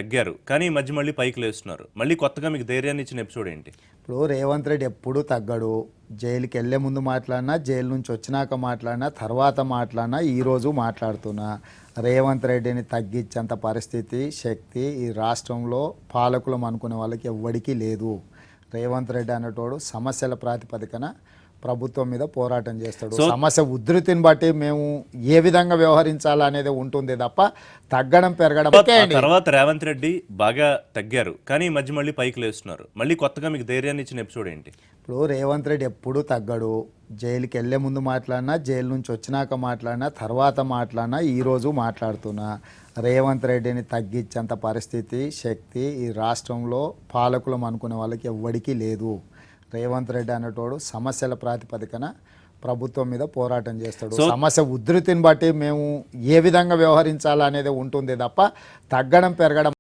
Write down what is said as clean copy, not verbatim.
తగ్గారు కానీ ఈ మధ్య మళ్ళీ పైకి లేస్తున్నారు. మళ్ళీ కొత్తగా మీకు ధైర్యాన్ని ఇచ్చిన ఎపిసోడ్ ఏంటి? ఇప్పుడు రేవంత్ రెడ్డి ఎప్పుడూ తగ్గడు. జైలుకి వెళ్ళే ముందు మాట్లాడినా, జైలు నుంచి వచ్చినాక మాట్లాడినా, తర్వాత మాట్లాడినా, ఈరోజు మాట్లాడుతున్నా. రేవంత్ రెడ్డిని తగ్గించేంత పరిస్థితి, శక్తి ఈ రాష్ట్రంలో పాలకులం అనుకునే వాళ్ళకి ఎవ్వడికి లేదు. రేవంత్ రెడ్డి అనేటోడు సమస్యల ప్రాతిపదికన ప్రభుత్వం మీద పోరాటం చేస్తాడు. సమస్య ఉధృతిని బట్టి మేము ఏ విధంగా వ్యవహరించాలనేది ఉంటుంది తప్ప తగ్గడం పెరగడం. తర్వాత రేవంత్ రెడ్డి బాగా తగ్గారు కానీ ఈ మధ్య మళ్ళీ పైకి లేస్తున్నారు. మళ్ళీ కొత్తగా మీకు ధైర్యాన్ని ఇచ్చిన ఎపిసోడ్ ఏంటి? ఇప్పుడు రేవంత్ రెడ్డి ఎప్పుడూ తగ్గడు. జైలుకి వెళ్ళే ముందు మాట్లాడినా, జైలు నుంచి వచ్చినాక మాట్లాడినా, తర్వాత మాట్లాడినా, ఈరోజు మాట్లాడుతున్నా. రేవంత్ రెడ్డిని తగ్గించేంత పరిస్థితి, శక్తి ఈ రాష్ట్రంలో పాలకులం అనుకునే వాళ్ళకి ఎవ్వడికి లేదు. రేవంత్ రెడ్డి అనేటోడు సమస్యల ప్రాతిపదికన ప్రభుత్వం మీద పోరాటం చేస్తాడు. సమస్య ఉధృతిని బట్టి మేము ఏ విధంగా వ్యవహరించాలనేది ఉంటుంది తప్ప తగ్గడం పెరగడం